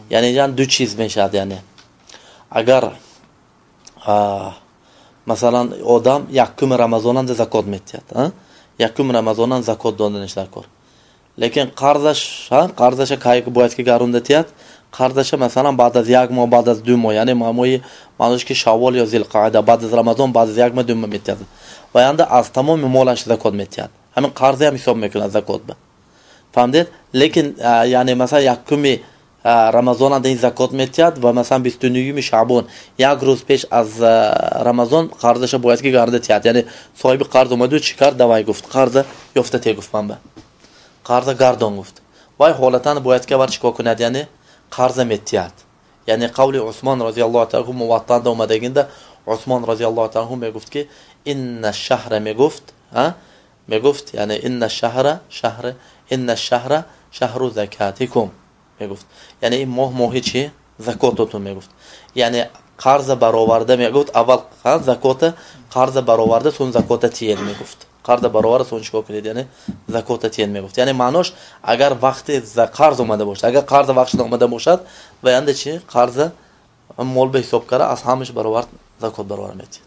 یعنی جان دو چیز میشد. یعنی اگر مثلا آدم یکم رمضان زکات میتید، یکم رمضان زکات دادنش نکرد، لیکن قرضش کاری که باید که گرونده تید، قرضش مثلا بعد از یک ماه، بعد از 2 ماه، یعنی معنیش که شوال یا ذوالقعده بعد از رمضان بعد از 1 ماه 2 ماه میتید و یعنی از تمام مالش زکات میتید. همین قرضی هم حساب میکنه زکات به، فهمدید؟ لیکن یعنی مثلا یکم رمضان این زکات میتید و مثلا 29 شعبان یک روز پیش از رمضان قرضش باید که گرده تید. یعنی صاحب قرض اومد و چیکار دوای گفت قرض یافته تی گفت من به قرض گردان گفت وای حالتان باید که بر چیکار کند، یعنی قرض میتید. یعنی قول عثمان رضی الله تعالی عنه موطن اومدگینده عثمان رضی الله تعالی عنه میگفت که ان الشهر میگفت یعنی ان الشهر شهر زکاتکم میگفت، یعنی این ماه چی زکاتتون میگفت. یعنی قرض برآورده میگفت اول زکات قرض برآورده سون زکات تیل میگفت، قرض برآورده سون چیکار کنید یعنی زکات تیل میگفت. یعنی معناش اگر وقت قرض اومده باشه، اگر قرض وقت اومده باشد و یعنی چی قرض مال به حساب کرده از همش برآورد زکات برآورده میتید.